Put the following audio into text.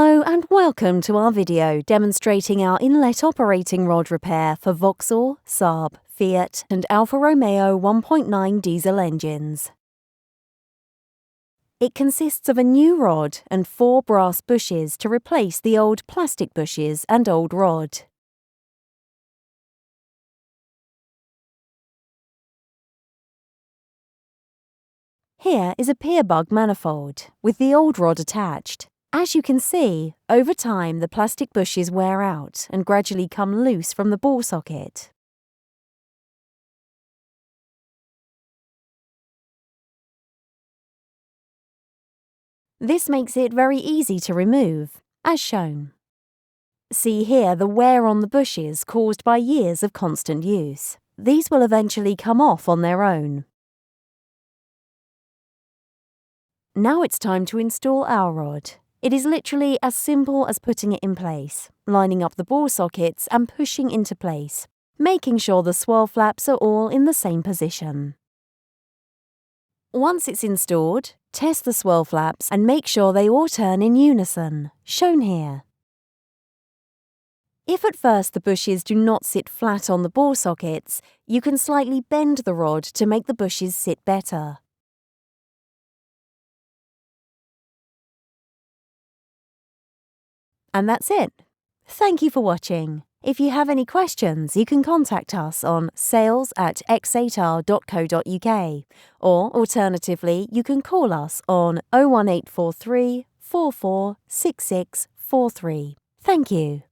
Hello and welcome to our video demonstrating our inlet operating rod repair for Vauxhall, Saab, Fiat and Alfa Romeo 1.9 diesel engines. It consists of a new rod and 4 brass bushes to replace the old plastic bushes and old rod. Here is a Pierburg manifold with the old rod attached. As you can see, over time the plastic bushes wear out and gradually come loose from the ball socket. This makes it very easy to remove, as shown. See here the wear on the bushes caused by years of constant use. These will eventually come off on their own. Now it's time to install our rod. It is literally as simple as putting it in place, lining up the ball sockets and pushing into place, making sure the swirl flaps are all in the same position. Once it's installed, test the swirl flaps and make sure they all turn in unison, shown here. If at first the bushes do not sit flat on the ball sockets, you can slightly bend the rod to make the bushes sit better. And that's it. Thank you for watching. If you have any questions, you can contact us on sales@x8r.co.uk or alternatively, you can call us on 01843 446643. Thank you.